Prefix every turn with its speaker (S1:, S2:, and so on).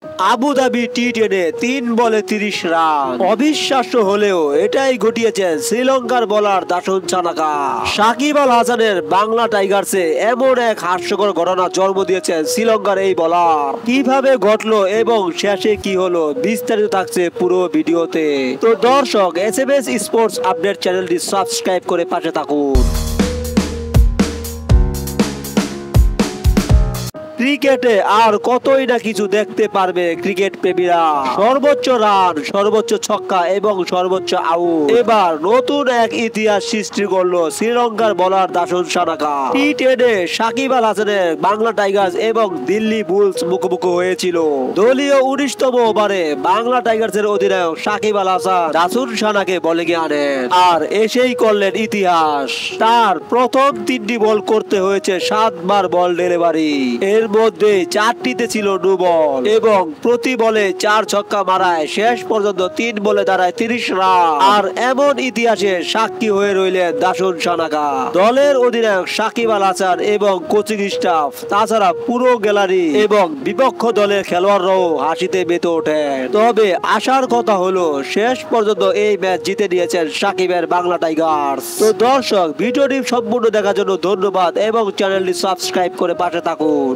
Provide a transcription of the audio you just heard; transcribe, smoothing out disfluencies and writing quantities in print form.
S1: Abu Dhabi টি-10-এ 3 বলে 30 run. অবিশ্বাস্য হলেও এটাই ঘটিয়েছেন শ্রীলঙ্কার বোলার দাসুন সানাকা। সাকিব আল হাসানের বাংলা টাইগার্সে এমন এক হাস্যকর ঘটনা জন্ম দিয়েছেন শ্রীলঙ্কার এই বোলার। কিভাবে ঘটলো এবং শেষে কি হলো বিস্তারিত থাকছে পুরো ভিডিওতে। তো দর্শক, এসএমএস স্পোর্টস আপডেট চ্যানেলটি সাবস্ক্রাইব করে পাশে থাকুন। ক্রিকেটে আর কতই না কিছু দেখতে পারবে ক্রিকেট প্রেমীরা। সর্বোচ্চ রান, সর্বোচ্চ ছক্কা এবং সর্বোচ্চ আউট। এবার নতুন এক ইতিহাস সৃষ্টি করলো শ্রীলঙ্কার বোলার দাসুন সানাকা। টি-10-এ সাকিব আল হাসানের বাংলা টাইগার্স এবং দিল্লি বুলস মুখোমুখি হয়েছিল। দলীয় 19তম ওভারে বাংলা টাইগার্সের অধিনায়ক সাকিব আল হাসান দাসুন সানাকে বোলিংয়ে আনেন আর এসেই করলেন ইতিহাস। তার প্রথম 3টি বল করতে হয়েছে 7 বার বল ডেলিভারি। এর মধ্যে 4টিতে ছিল নো বল এবং প্রতি বলে 4 ছক্কা মারায় শেষ পর্যন্ত 3 বলে দাঁড়ায় 30 রান। আর এমন ইতিহাসে সাক্ষী হয়ে রইলেন দাসুন সানাকা। দলের অধিনায়ক সাকিব আল হাসান এবং কোচিং স্টাফ, তাছাড়া পুরো গ্যালারি এবং বিপক্ষ দলের খেলোয়াড়রাও হাসিতে মেতে ওঠে। তবে আসার কথা হলো শেষ পর্যন্ত এই ম্যাচ জিতে নিয়েছেন সাকিবের বাংলা টাইগার্স। তো দর্শক, ভিডিওটি সম্পূর্ণ দেখার জন্য ধন্যবাদ এবং চ্যানেলটি সাবস্ক্রাইব করে পাশে থাকুন।